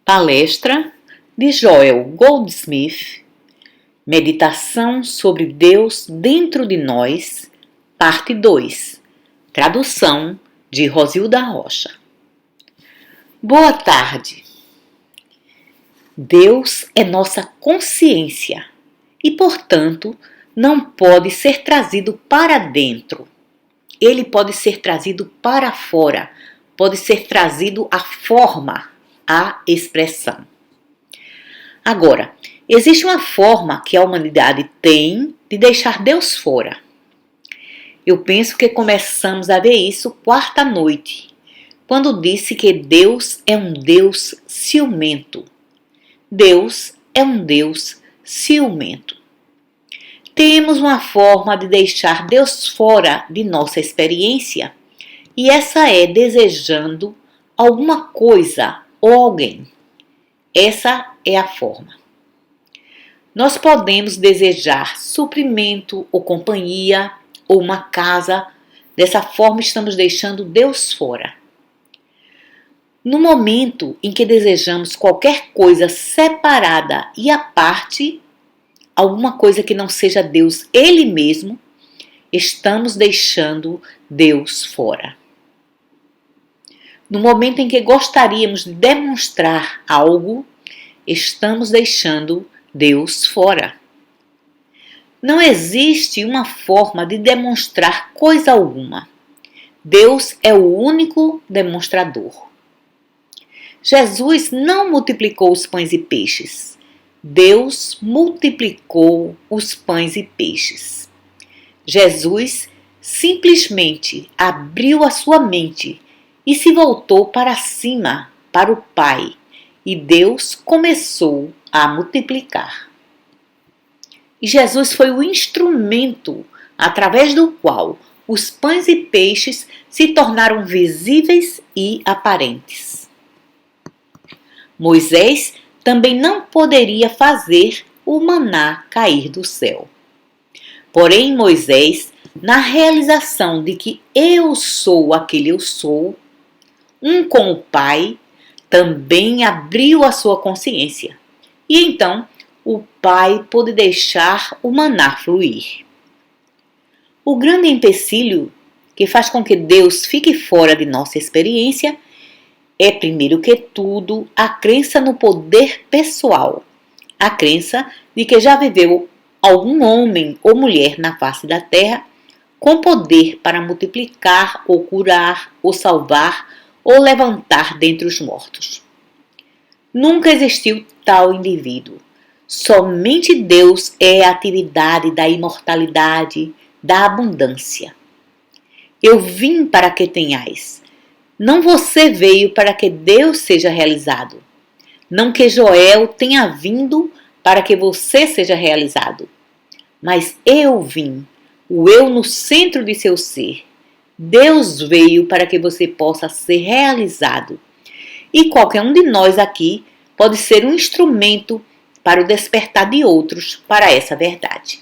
Palestra de Joel Goldsmith, Meditação sobre Deus dentro de nós, parte 2, tradução de Rosilda Rocha. Boa tarde. Deus é nossa consciência e, portanto, não pode ser trazido para dentro. Ele pode ser trazido para fora, pode ser trazido à forma, à expressão. Agora, existe uma forma que a humanidade tem de deixar Deus fora. Eu penso que começamos a ver isso quarta noite, quando disse que Deus é um Deus ciumento. Deus é um Deus ciumento. Temos uma forma de deixar Deus fora de nossa experiência, e essa é desejando alguma coisa ou alguém. Essa é a forma. Nós podemos desejar suprimento ou companhia ou uma casa. Dessa forma estamos deixando Deus fora. No momento em que desejamos qualquer coisa separada e à parte, alguma coisa que não seja Deus Ele mesmo, estamos deixando Deus fora. No momento em que gostaríamos de demonstrar algo, estamos deixando Deus fora. Não existe uma forma de demonstrar coisa alguma. Deus é o único demonstrador. Jesus não multiplicou os pães e peixes. Deus multiplicou os pães e peixes. Jesus simplesmente abriu a sua mente e se voltou para cima, para o Pai, e Deus começou a multiplicar. E Jesus foi o instrumento através do qual os pães e peixes se tornaram visíveis e aparentes. Moisés também não poderia fazer o maná cair do céu. Porém, Moisés, na realização de que eu sou aquele eu sou, um com o Pai, também abriu a sua consciência. E então, o Pai pôde deixar o maná fluir. O grande empecilho que faz com que Deus fique fora de nossa experiência é, primeiro que tudo, a crença no poder pessoal. A crença de que já viveu algum homem ou mulher na face da terra com poder para multiplicar, ou curar, ou salvar, ou levantar dentre os mortos. Nunca existiu tal indivíduo. Somente Deus é a atividade da imortalidade, da abundância. Eu vim para que tenhais. Não você veio para que Deus seja realizado. Não que Joel tenha vindo para que você seja realizado. Mas eu vim, o eu no centro de seu ser. Deus veio para que você possa ser realizado. E qualquer um de nós aqui pode ser um instrumento para o despertar de outros para essa verdade.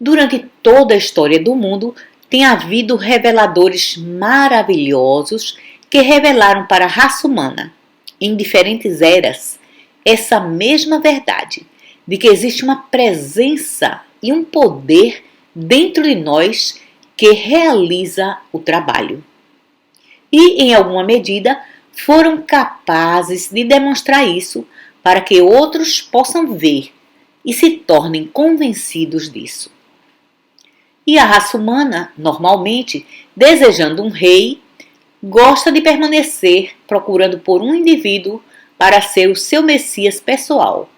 Durante toda a história do mundo, tem havido reveladores maravilhosos que revelaram para a raça humana, em diferentes eras, essa mesma verdade de que existe uma presença e um poder dentro de nós que realiza o trabalho. E, em alguma medida, foram capazes de demonstrar isso para que outros possam ver e se tornem convencidos disso. E a raça humana, normalmente, desejando um rei, gosta de permanecer procurando por um indivíduo para ser o seu Messias pessoal,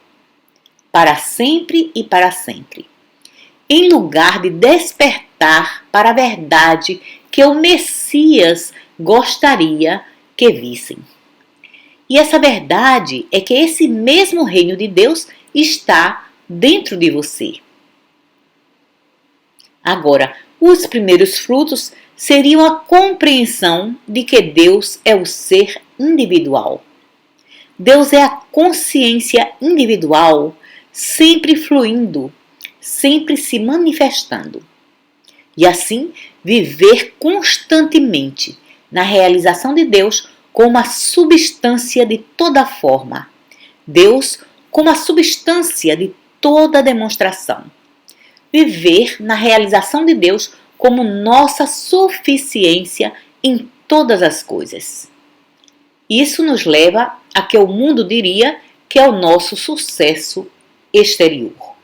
para sempre e para sempre, em lugar de despertar para a verdade que o Messias gostaria que vissem. E essa verdade é que esse mesmo reino de Deus está dentro de você. Agora, os primeiros frutos seriam a compreensão de que Deus é o ser individual. Deus é a consciência individual, sempre fluindo, sempre se manifestando. E assim, viver constantemente na realização de Deus como a substância de toda forma, Deus como a substância de toda demonstração. Viver na realização de Deus como nossa suficiência em todas as coisas. Isso nos leva a que o mundo diria que é o nosso sucesso exterior.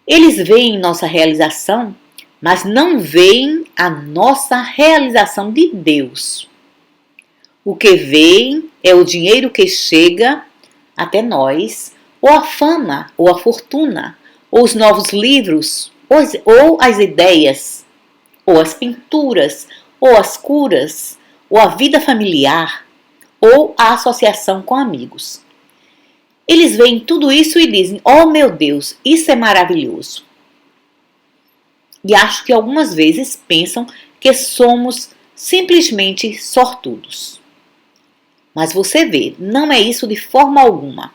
Eles veem nossa realização, mas não veem a nossa realização de Deus. O que veem é o dinheiro que chega até nós, ou a fama, ou a fortuna, ou os novos livros, ou as ideias, ou as pinturas, ou as curas, ou a vida familiar, ou a associação com amigos. Eles veem tudo isso e dizem: oh meu Deus, isso é maravilhoso. E acho que algumas vezes pensam que somos simplesmente sortudos. Mas você vê, não é isso de forma alguma.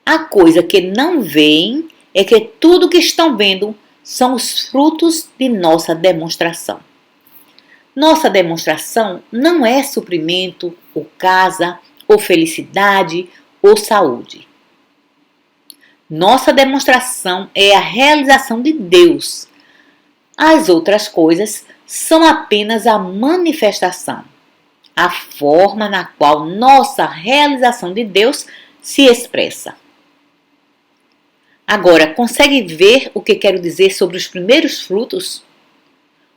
A coisa que não veem é que tudo que estão vendo são os frutos de nossa demonstração. Nossa demonstração não é suprimento, ou casa, ou felicidade, ou saúde. Nossa demonstração é a realização de Deus. As outras coisas são apenas a manifestação, a forma na qual nossa realização de Deus se expressa. Agora, consegue ver o que quero dizer sobre os primeiros frutos?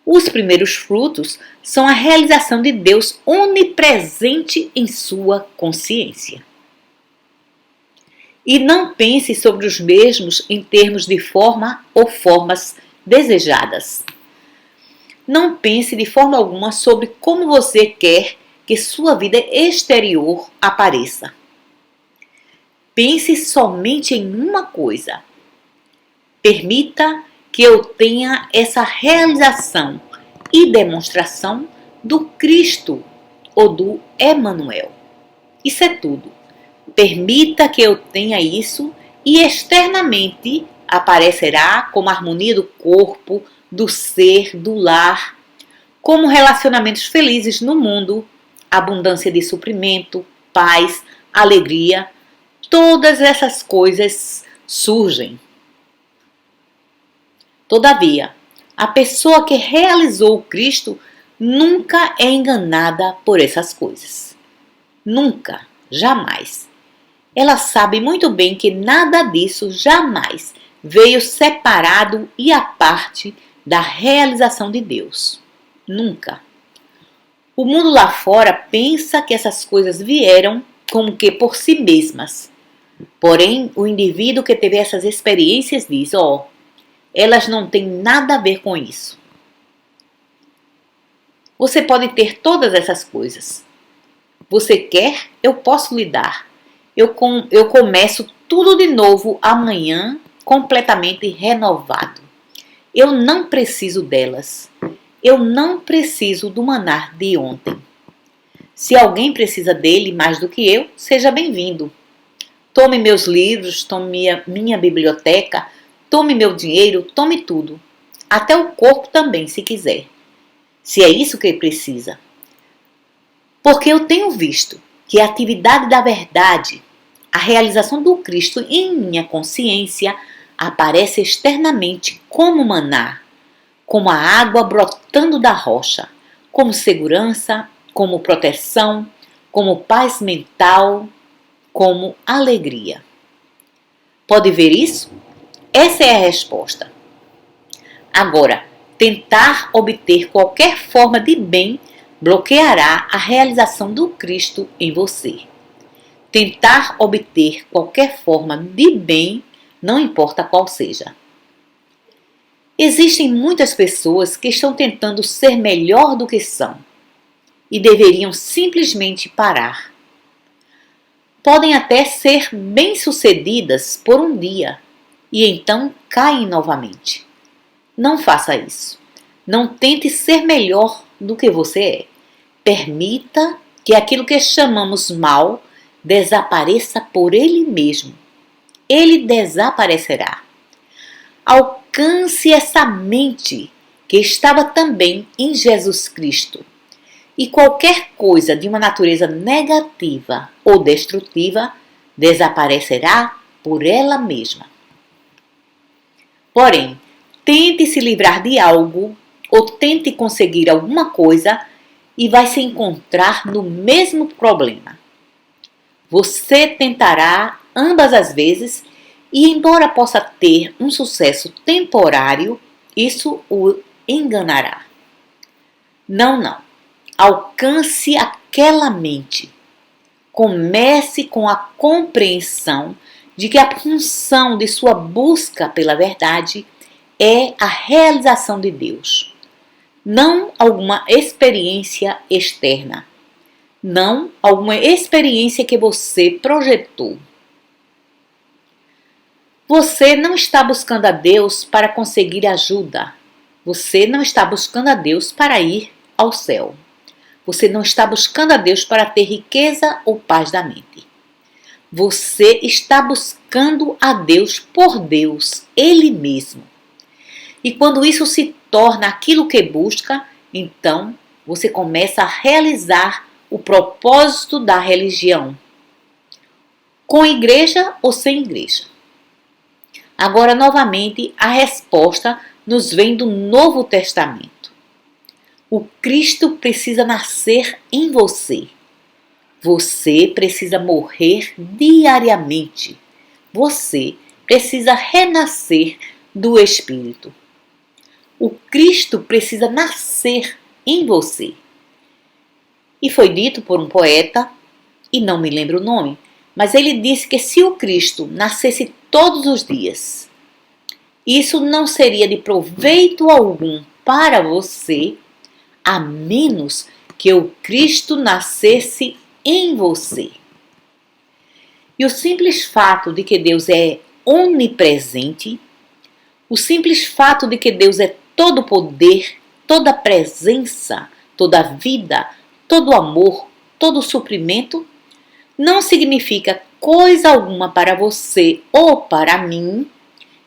Os primeiros frutos são a realização de Deus onipresente em sua consciência. E não pense sobre os mesmos em termos de forma ou formas desejadas. Não pense de forma alguma sobre como você quer que sua vida exterior apareça. Pense somente em uma coisa. Permita que eu tenha essa realização e demonstração do Cristo ou do Emanuel. Isso é tudo. Permita que eu tenha isso e externamente aparecerá como harmonia do corpo, do ser, do lar, como relacionamentos felizes no mundo, abundância de suprimento, paz, alegria. Todas essas coisas surgem. Todavia, a pessoa que realizou o Cristo nunca é enganada por essas coisas. Nunca, jamais. Ela sabe muito bem que nada disso jamais veio separado e à parte da realização de Deus. Nunca. O mundo lá fora pensa que essas coisas vieram como que por si mesmas. Porém, o indivíduo que teve essas experiências diz: elas não têm nada a ver com isso. Você pode ter todas essas coisas. Você quer? Eu posso lhe dar. Eu começo tudo de novo amanhã, completamente renovado. Eu não preciso delas. Eu não preciso do maná de ontem. Se alguém precisa dele mais do que eu, seja bem-vindo. Tome meus livros, tome minha biblioteca, tome meu dinheiro, tome tudo. Até o corpo também, se quiser. Se é isso que ele precisa. Porque eu tenho visto que a atividade da verdade, a realização do Cristo em minha consciência, aparece externamente como maná, como a água brotando da rocha, como segurança, como proteção, como paz mental, como alegria. Pode ver isso? Essa é a resposta. Agora, tentar obter qualquer forma de bem bloqueará a realização do Cristo em você. Tentar obter qualquer forma de bem, não importa qual seja. Existem muitas pessoas que estão tentando ser melhor do que são e deveriam simplesmente parar. Podem até ser bem-sucedidas por um dia e então caem novamente. Não faça isso. Não tente ser melhor do que você é. Permita que aquilo que chamamos mal desapareça por ele mesmo. Ele desaparecerá. Alcance essa mente que estava também em Jesus Cristo. e qualquer coisa de uma natureza negativa ou destrutiva desaparecerá por ela mesma. Porém, tente se livrar de algo ou tente conseguir alguma coisa e vai se encontrar no mesmo problema. Você tentará ambas as vezes e, embora possa ter um sucesso temporário, isso o enganará. Não. Alcance aquela mente. Comece com a compreensão de que a função de sua busca pela verdade é a realização de Deus, não alguma experiência externa, não alguma experiência que você projetou. Você não está buscando a Deus para conseguir ajuda. Você não está buscando a Deus para ir ao céu. Você não está buscando a Deus para ter riqueza ou paz da mente. Você está buscando a Deus por Deus, Ele mesmo. E quando isso se torna aquilo que busca, então você começa a realizar o propósito da religião, com igreja ou sem igreja. Agora, novamente, a resposta nos vem do Novo Testamento. O Cristo precisa nascer em você. Você precisa morrer diariamente. Você precisa renascer do Espírito. O Cristo precisa nascer em você. E foi dito por um poeta, e não me lembro o nome, mas ele disse que se o Cristo nascesse todos os dias, isso não seria de proveito algum para você, a menos que o Cristo nascesse em você. E o simples fato de que Deus é onipresente, o simples fato de que Deus é todo poder, toda presença, toda vida, todo amor, todo suprimento, não significa coisa alguma para você ou para mim,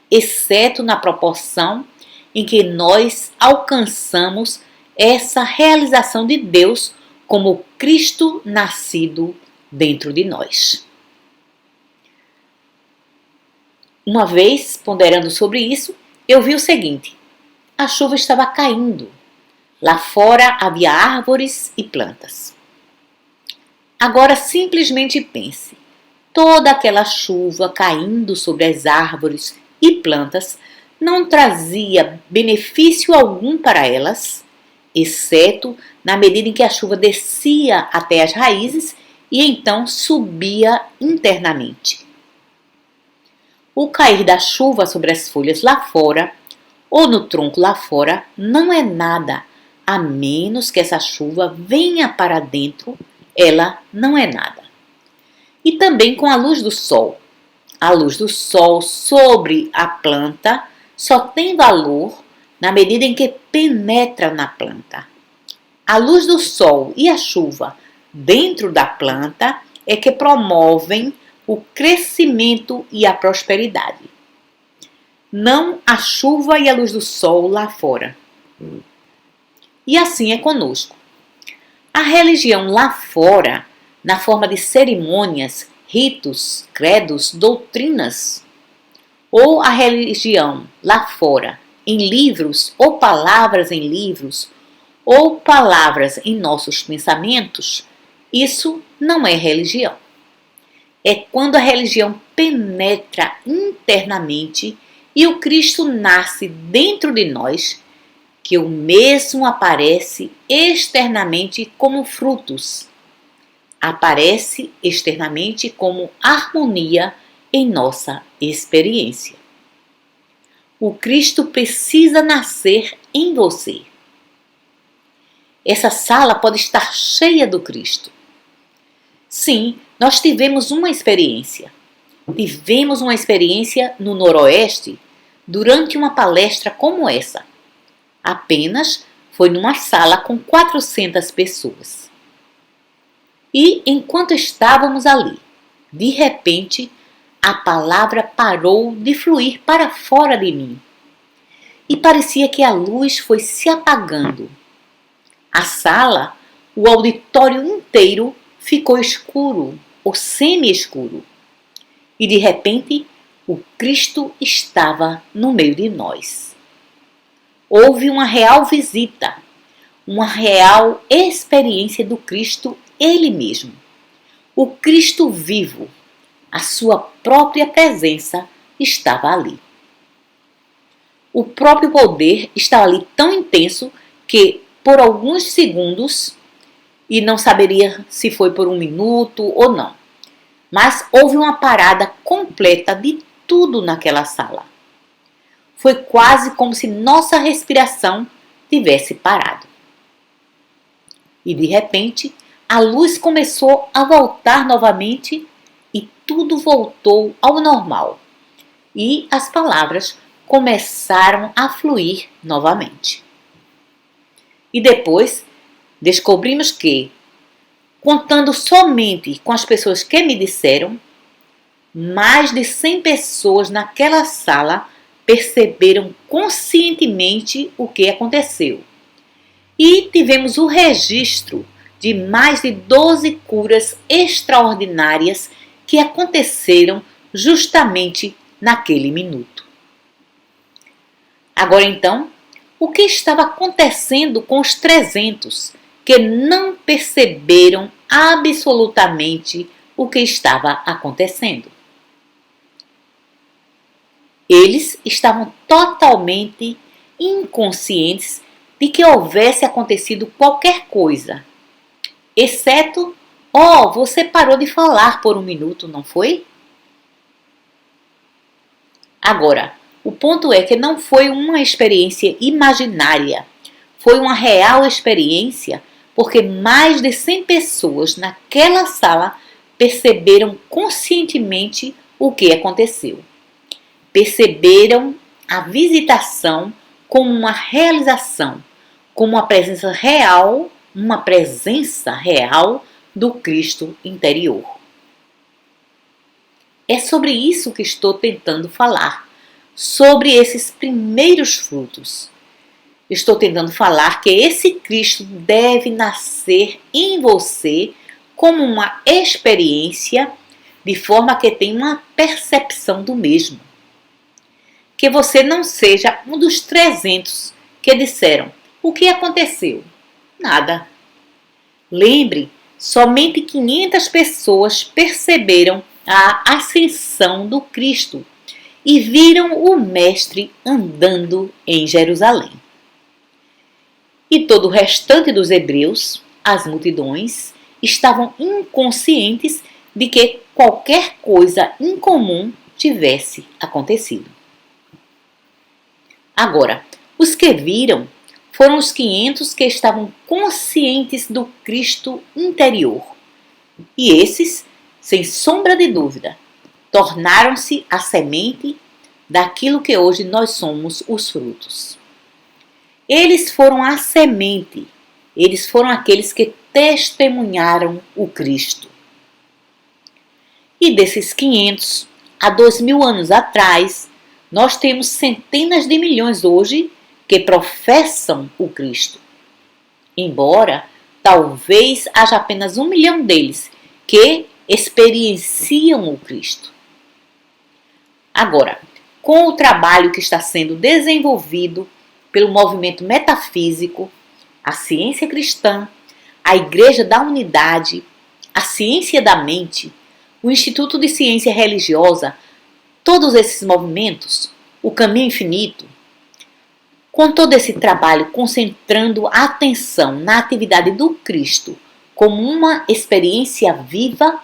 exceto na proporção em que nós alcançamos essa realização de Deus como Cristo nascido dentro de nós. Uma vez, ponderando sobre isso, eu vi o seguinte: a chuva estava caindo. Lá fora havia árvores e plantas. Agora simplesmente pense, toda aquela chuva caindo sobre as árvores e plantas não trazia benefício algum para elas, exceto na medida em que a chuva descia até as raízes e então subia internamente. O cair da chuva sobre as folhas lá fora ou no tronco lá fora não é nada, a menos que essa chuva venha para dentro, ela não é nada. E também com a luz do sol. A luz do sol sobre a planta só tem valor na medida em que penetra na planta. A luz do sol e a chuva dentro da planta é que promovem o crescimento e a prosperidade. Não a chuva e a luz do sol lá fora. E assim é conosco. A religião lá fora, na forma de cerimônias, ritos, credos, doutrinas, ou a religião lá fora, em livros ou palavras em livros, ou palavras em nossos pensamentos, isso não é religião. É quando a religião penetra internamente e o Cristo nasce dentro de nós, que o mesmo aparece externamente como frutos. Aparece externamente como harmonia em nossa experiência. O Cristo precisa nascer em você. Essa sala pode estar cheia do Cristo. Sim, nós tivemos uma experiência. Tivemos uma experiência no Noroeste durante uma palestra como essa. Apenas foi numa sala com 400 pessoas. E enquanto estávamos ali, de repente, a palavra parou de fluir para fora de mim. E parecia que a luz foi se apagando. A sala o auditório inteiro ficou escuro ou semi-escuro. E de repente, o Cristo estava no meio de nós. Houve uma real visita, uma real experiência do Cristo Ele mesmo. O Cristo vivo, a sua própria presença estava ali. O próprio poder estava ali tão intenso que, por alguns segundos, e não saberia se foi por um minuto ou não, mas houve uma parada completa de tudo naquela sala. Foi quase como se nossa respiração tivesse parado. E de repente, a luz começou a voltar novamente e tudo voltou ao normal. E as palavras começaram a fluir novamente. E depois descobrimos que, contando somente com as pessoas que me disseram, mais de 100 pessoas naquela sala perceberam conscientemente o que aconteceu. E tivemos o registro de mais de 12 curas extraordinárias que aconteceram justamente naquele minuto. Agora então, o que estava acontecendo com os 300 que não perceberam absolutamente o que estava acontecendo? Eles estavam totalmente inconscientes de que houvesse acontecido qualquer coisa, exceto, você parou de falar por um minuto, não foi? Agora, o ponto é que não foi uma experiência imaginária, foi uma real experiência, porque mais de 100 pessoas naquela sala perceberam conscientemente o que aconteceu. Perceberam a visitação como uma realização, como uma presença real do Cristo interior. É sobre isso que estou tentando falar, sobre esses primeiros frutos. Estou tentando falar que esse Cristo deve nascer em você como uma experiência, de forma que tenha uma percepção do mesmo. Que você não seja um dos 300 que disseram: o que aconteceu? Nada. Lembre, somente 500 pessoas perceberam a ascensão do Cristo e viram o Mestre andando em Jerusalém. E todo o restante dos hebreus, as multidões, estavam inconscientes de que qualquer coisa incomum tivesse acontecido. Agora, os que viram foram os 500 que estavam conscientes do Cristo interior. E esses, sem sombra de dúvida, tornaram-se a semente daquilo que hoje nós somos os frutos. Eles foram a semente, eles foram aqueles que testemunharam o Cristo. E desses 500, há 2000 anos atrás, nós temos centenas de milhões hoje que professam o Cristo. Embora talvez haja apenas 1 milhão deles que experienciam o Cristo. Agora, com o trabalho que está sendo desenvolvido pelo movimento metafísico, a ciência cristã, a Igreja da Unidade, a ciência da mente, o Instituto de Ciência Religiosa, todos esses movimentos, o Caminho Infinito, com todo esse trabalho concentrando a atenção na atividade do Cristo como uma experiência viva,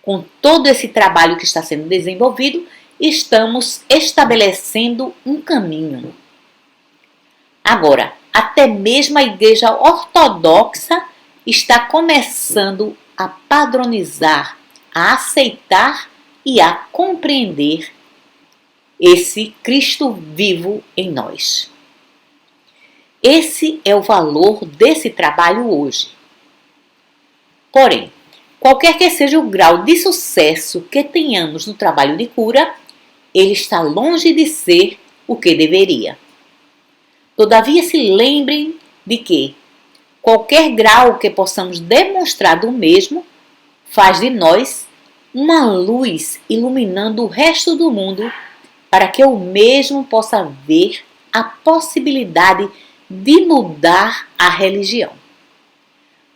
com todo esse trabalho que está sendo desenvolvido, estamos estabelecendo um caminho. Agora, até mesmo a Igreja Ortodoxa está começando a padronizar, a aceitar e a compreender esse Cristo vivo em nós. Esse é o valor desse trabalho hoje. Porém, qualquer que seja o grau de sucesso que tenhamos no trabalho de cura, ele está longe de ser o que deveria. Todavia, se lembrem de que Qualquer grau que possamos demonstrar do mesmo faz de nós uma luz iluminando o resto do mundo para que o mesmo possa ver a possibilidade de mudar a religião,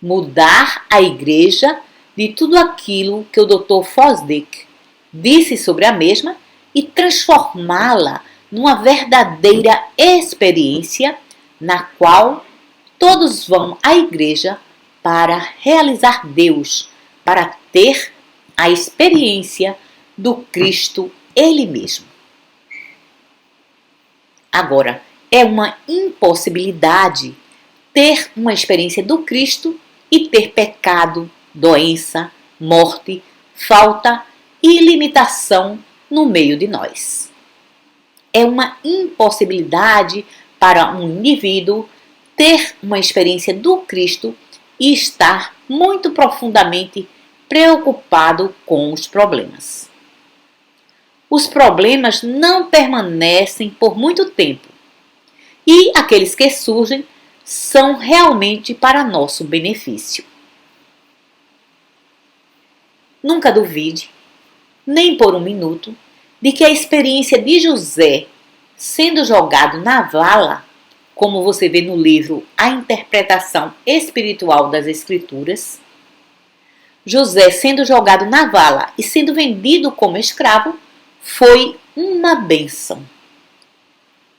mudar a igreja de tudo aquilo que o Dr. Fosdick disse sobre a mesma e transformá-la numa verdadeira experiência na qual todos vão à igreja para realizar Deus, para ter a experiência do Cristo Ele mesmo. Agora, é uma impossibilidade ter uma experiência do Cristo e ter pecado, doença, morte, falta e limitação no meio de nós. É uma impossibilidade para um indivíduo ter uma experiência do Cristo e estar muito profundamente preocupado com os problemas. Os problemas não permanecem por muito tempo e aqueles que surgem são realmente para nosso benefício. Nunca duvide, nem por um minuto, de que a experiência de José sendo jogado na vala, como você vê no livro A Interpretação Espiritual das Escrituras, José sendo jogado na vala e sendo vendido como escravo, foi uma bênção.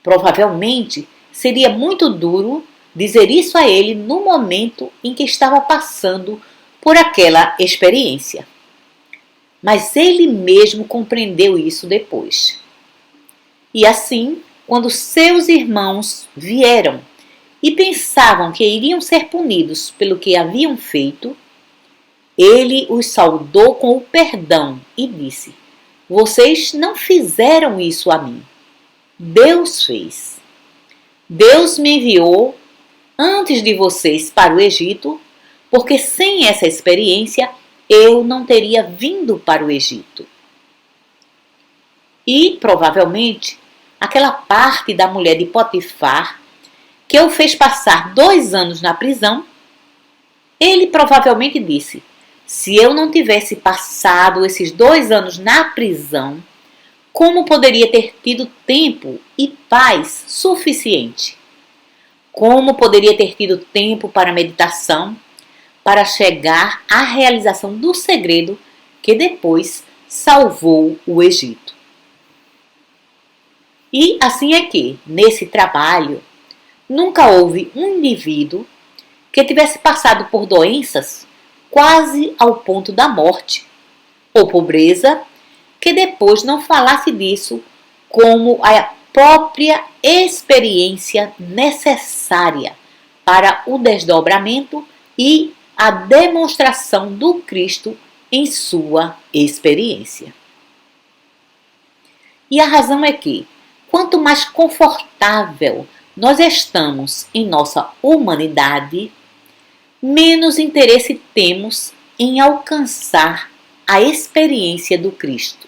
Provavelmente seria muito duro dizer isso a ele no momento em que estava passando por aquela experiência. Mas ele mesmo compreendeu isso depois. E assim, quando seus irmãos vieram e pensavam que iriam ser punidos pelo que haviam feito, ele os saudou com o perdão e disse: vocês não fizeram isso a mim. Deus fez. Deus me enviou antes de vocês para o Egito, porque sem essa experiência eu não teria vindo para o Egito. E, provavelmente, aquela parte da mulher de Potifar, que o fez passar 2 anos na prisão, ele provavelmente disse: se eu não tivesse passado esses 2 anos na prisão, como poderia ter tido tempo e paz suficiente? Como poderia ter tido tempo para meditação, para chegar à realização do segredo que depois salvou o Egito? E assim é que, nesse trabalho, nunca houve um indivíduo que tivesse passado por doenças quase ao ponto da morte, ou pobreza, que depois não falasse disso como a própria experiência necessária para o desdobramento e a demonstração do Cristo em sua experiência. E a razão é que, quanto mais confortável nós estamos em nossa humanidade, menos interesse temos em alcançar a experiência do Cristo.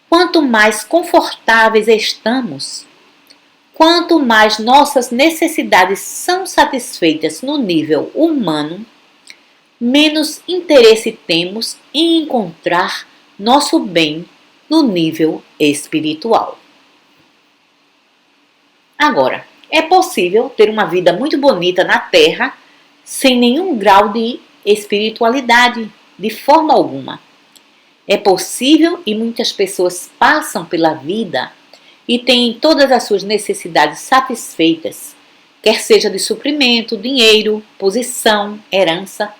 Quanto mais confortáveis estamos, quanto mais nossas necessidades são satisfeitas no nível humano, menos interesse temos em encontrar nosso bem no nível espiritual. Agora, é possível ter uma vida muito bonita na Terra sem nenhum grau de espiritualidade, de forma alguma. É possível e muitas pessoas passam pela vida e têm todas as suas necessidades satisfeitas, quer seja de suprimento, dinheiro, posição, herança,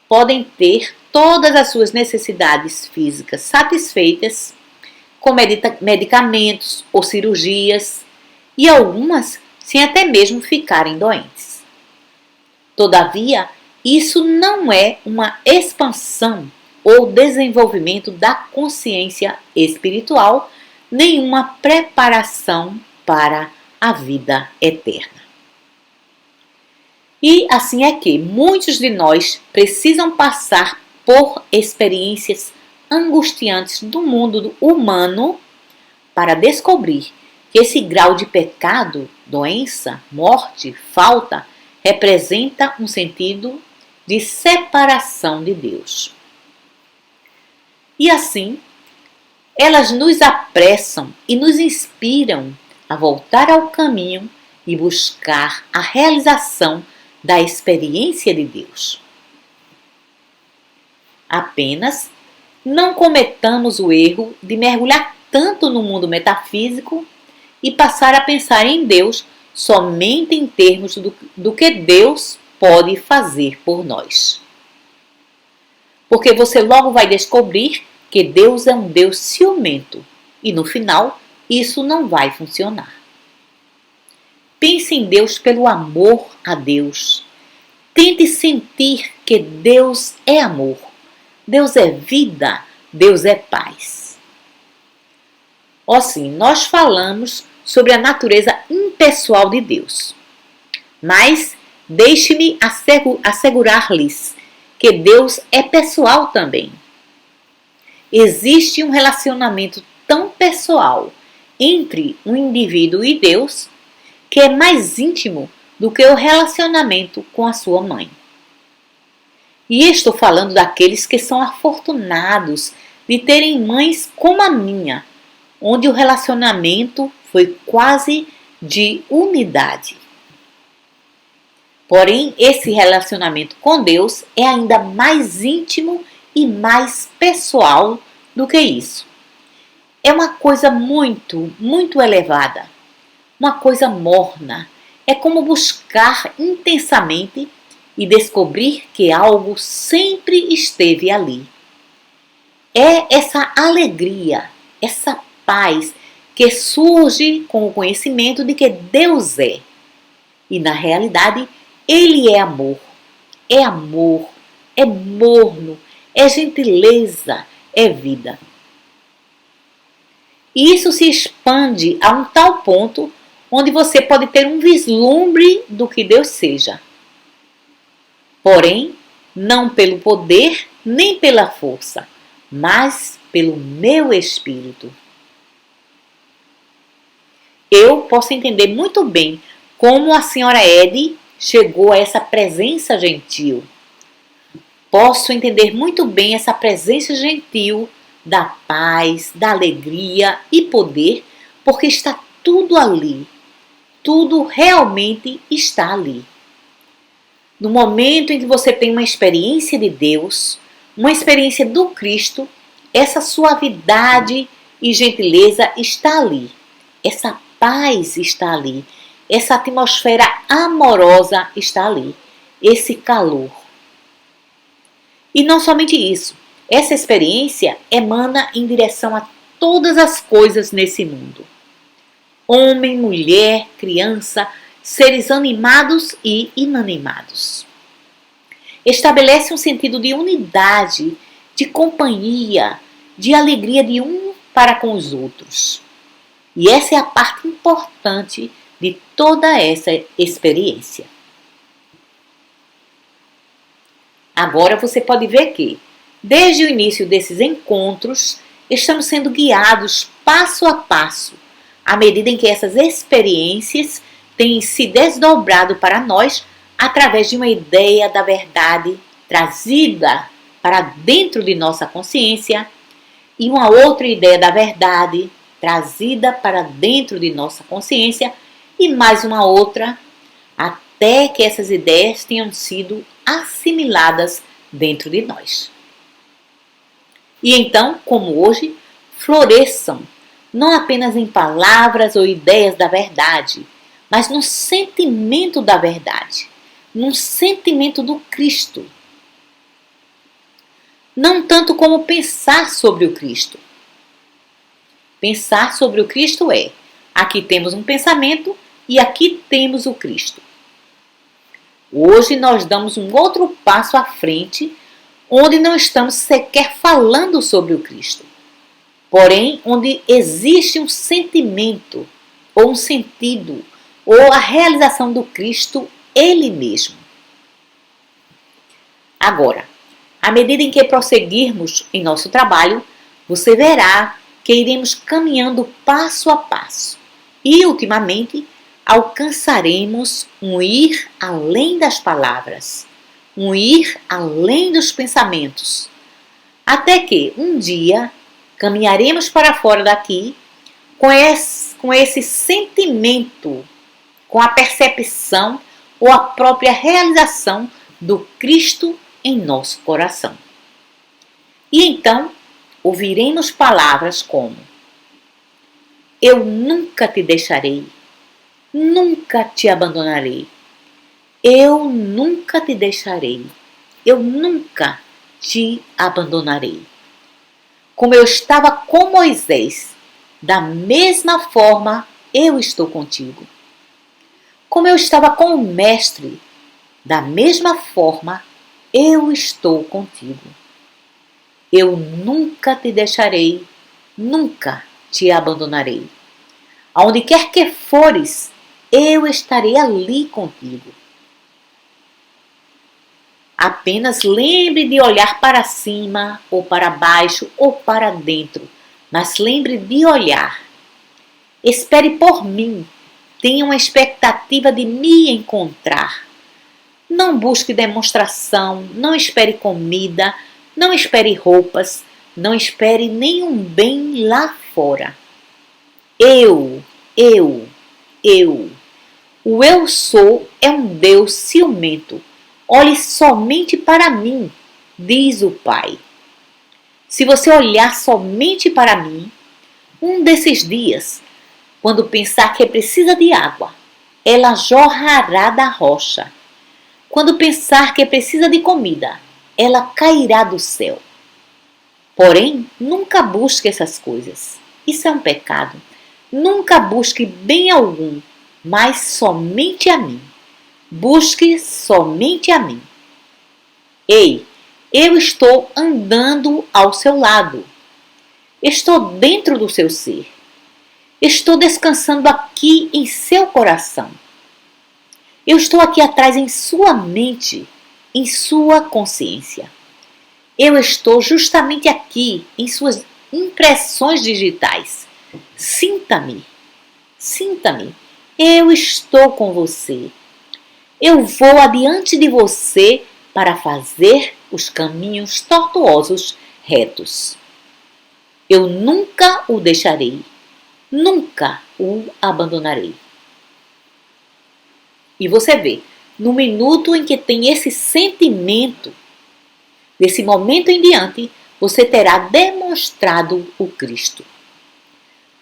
podem ter todas as suas necessidades físicas satisfeitas com medicamentos ou cirurgias e algumas sem até mesmo ficarem doentes. Todavia, isso não é uma expansão ou desenvolvimento da consciência espiritual, nem uma preparação para a vida eterna. E assim é que muitos de nós precisam passar por experiências angustiantes do mundo humano para descobrir que esse grau de pecado, doença, morte, falta, representa um sentido de separação de Deus. E assim, elas nos apressam e nos inspiram a voltar ao caminho e buscar a realização da experiência de Deus. Apenas não cometamos o erro de mergulhar tanto no mundo metafísico e passar a pensar em Deus somente em termos do que Deus pode fazer por nós. Porque você logo vai descobrir que Deus é um Deus ciumento e no final isso não vai funcionar. Pense em Deus pelo amor a Deus. Tente sentir que Deus é amor, Deus é vida, Deus é paz. Sim, nós falamos sobre a natureza impessoal de Deus. Mas deixe-me assegurar-lhes que Deus é pessoal também. Existe um relacionamento tão pessoal entre um indivíduo e Deus que é mais íntimo do que o relacionamento com a sua mãe. E estou falando daqueles que são afortunados de terem mães como a minha, onde o relacionamento foi quase de unidade. Porém, esse relacionamento com Deus é ainda mais íntimo e mais pessoal do que isso. É uma coisa muito, muito elevada, uma coisa morna. É como buscar intensamente e descobrir que algo sempre esteve ali. É essa alegria, essa paz que surge com o conhecimento de que Deus é. E na realidade, Ele é amor, é morno, é gentileza, é vida. E isso se expande a um tal ponto onde você pode ter um vislumbre do que Deus seja. Porém, não pelo poder nem pela força, mas pelo meu espírito. Eu posso entender muito bem como a senhora Eddy chegou a essa presença gentil. Posso entender muito bem essa presença gentil da paz, da alegria e poder, porque está tudo ali. Tudo realmente está ali. No momento em que você tem uma experiência de Deus, uma experiência do Cristo, essa suavidade e gentileza está ali. Essa paz está ali. Essa atmosfera amorosa está ali. Esse calor. E não somente isso. Essa experiência emana em direção a todas as coisas nesse mundo. Homem, mulher, criança, seres animados e inanimados. Estabelece um sentido de unidade, de companhia, de alegria de um para com os outros. E essa é a parte importante de toda essa experiência. Agora você pode ver que, desde o início desses encontros, estamos sendo guiados passo a passo, à medida em que essas experiências têm se desdobrado para nós através de uma ideia da verdade trazida para dentro de nossa consciência e uma outra ideia da verdade trazida para dentro de nossa consciência e mais uma outra, até que essas ideias tenham sido assimiladas dentro de nós. E então, como hoje, floresçam, não apenas em palavras ou ideias da verdade, mas no sentimento da verdade, num sentimento do Cristo. Não tanto como pensar sobre o Cristo. Pensar sobre o Cristo é, aqui temos um pensamento e aqui temos o Cristo. Hoje nós damos um outro passo à frente, onde não estamos sequer falando sobre o Cristo, porém onde existe um sentimento, ou um sentido, ou a realização do Cristo Ele mesmo. Agora, à medida em que prosseguirmos em nosso trabalho, você verá que iremos caminhando passo a passo. E, ultimamente, alcançaremos um ir além das palavras, um ir além dos pensamentos, até que um dia caminharemos para fora daqui com esse sentimento, com a percepção ou a própria realização do Cristo em nosso coração. E então ouviremos palavras como: eu nunca te deixarei, nunca te abandonarei, eu nunca te deixarei, eu nunca te abandonarei. Como eu estava com Moisés, da mesma forma eu estou contigo. Como eu estava com o Mestre, da mesma forma eu estou contigo. Eu nunca te deixarei, nunca te abandonarei. Aonde quer que fores, eu estarei ali contigo. Apenas lembre de olhar para cima, ou para baixo, ou para dentro, mas lembre de olhar. Espere por mim, tenha uma expectativa de me encontrar. Não busque demonstração, não espere comida, não espere roupas, não espere nenhum bem lá fora. Eu. O eu sou é um Deus ciumento. Olhe somente para mim, diz o Pai. Se você olhar somente para mim, um desses dias, quando pensar que precisa de água, ela jorrará da rocha. Quando pensar que precisa de comida, ela cairá do céu. Porém, nunca busque essas coisas. Isso é um pecado. Nunca busque bem algum, mas somente a mim. Busque somente a mim. Ei, eu estou andando ao seu lado. Estou dentro do seu ser. Estou descansando aqui em seu coração. Eu estou aqui atrás em sua mente, em sua consciência. Eu estou justamente aqui em suas impressões digitais. Sinta-me, sinta-me. Eu estou com você. Eu vou adiante de você para fazer os caminhos tortuosos retos. Eu nunca o deixarei, nunca o abandonarei. E você vê, no minuto em que tem esse sentimento, desse momento em diante, você terá demonstrado o Cristo.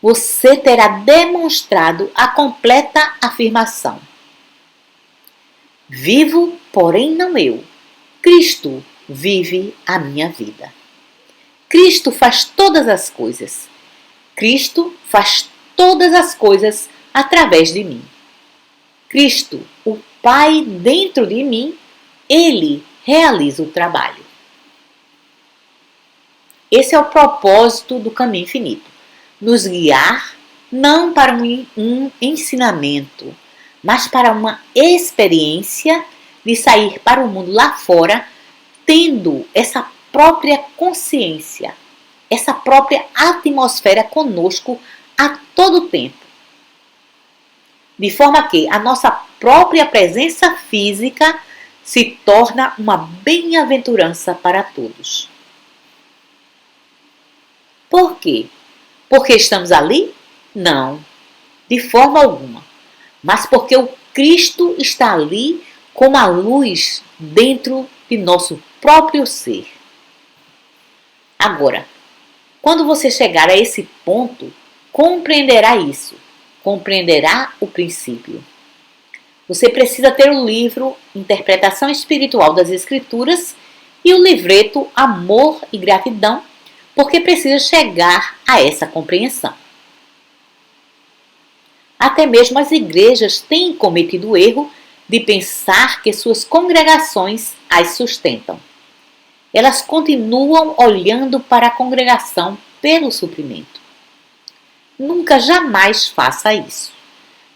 Você terá demonstrado a completa afirmação. Vivo, porém não eu. Cristo vive a minha vida. Cristo faz todas as coisas. Cristo faz todas as coisas através de mim. Cristo, o Pai dentro de mim, Ele realiza o trabalho. Esse é o propósito do caminho infinito. Nos guiar não para um ensinamento, mas para uma experiência de sair para o mundo lá fora, tendo essa própria consciência, essa própria atmosfera conosco a todo tempo. De forma que a nossa própria presença física se torna uma bem-aventurança para todos. Por quê? Porque estamos ali? Não, de forma alguma. Mas porque o Cristo está ali como a luz dentro de nosso próprio ser. Agora, quando você chegar a esse ponto, compreenderá isso, compreenderá o princípio. Você precisa ter o livro Interpretação Espiritual das Escrituras e o livreto Amor e Gratidão, porque precisa chegar a essa compreensão. Até mesmo as igrejas têm cometido o erro de pensar que suas congregações as sustentam. Elas continuam olhando para a congregação pelo suprimento. Nunca jamais faça isso.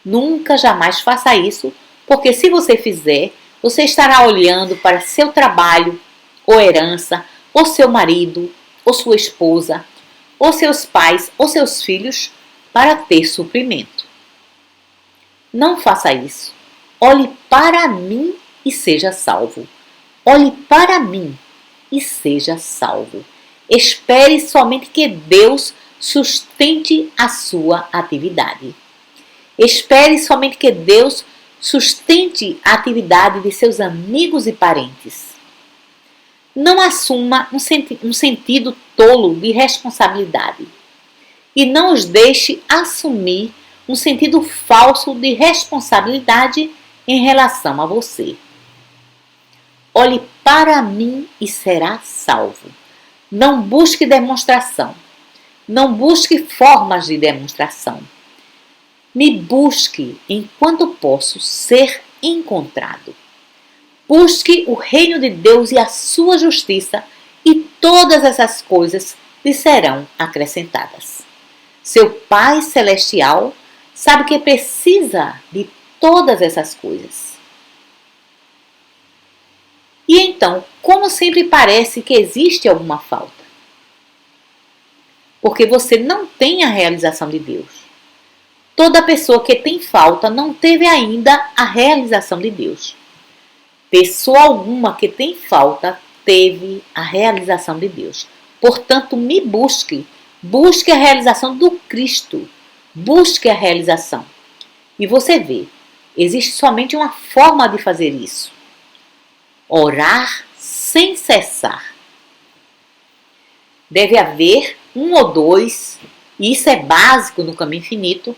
Nunca jamais faça isso, porque se você fizer, você estará olhando para seu trabalho, ou herança, ou seu marido, ou sua esposa, ou seus pais, ou seus filhos, para ter suprimento. Não faça isso. Olhe para mim e seja salvo. Olhe para mim e seja salvo. Espere somente que Deus sustente a sua atividade. Espere somente que Deus sustente a atividade de seus amigos e parentes. Não assuma um sentido tolo de responsabilidade. E não os deixe assumir um sentido falso de responsabilidade em relação a você. Olhe para mim e será salvo. Não busque demonstração. Não busque formas de demonstração. Me busque enquanto posso ser encontrado. Busque o reino de Deus e a sua justiça, e todas essas coisas lhe serão acrescentadas. Seu Pai Celestial sabe que precisa de todas essas coisas. E então, como sempre parece que existe alguma falta? Porque você não tem a realização de Deus. Toda pessoa que tem falta não teve ainda a realização de Deus. Pessoa alguma que tem falta teve a realização de Deus. Portanto, me busque. Busque a realização do Cristo. Busque a realização. E você vê, existe somente uma forma de fazer isso. Orar sem cessar. Deve haver um ou dois, e isso é básico no caminho infinito,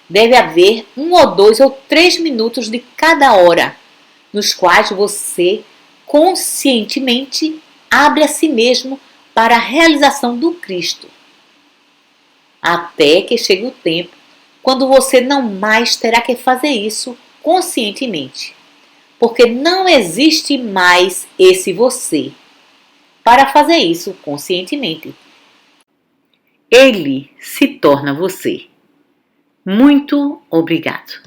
deve haver 1 ou 2 ou 3 minutos de cada hora, nos quais você conscientemente abre a si mesmo para a realização do Cristo. Até que chegue o tempo quando você não mais terá que fazer isso conscientemente, porque não existe mais esse você para fazer isso conscientemente. Ele se torna você. Muito obrigado.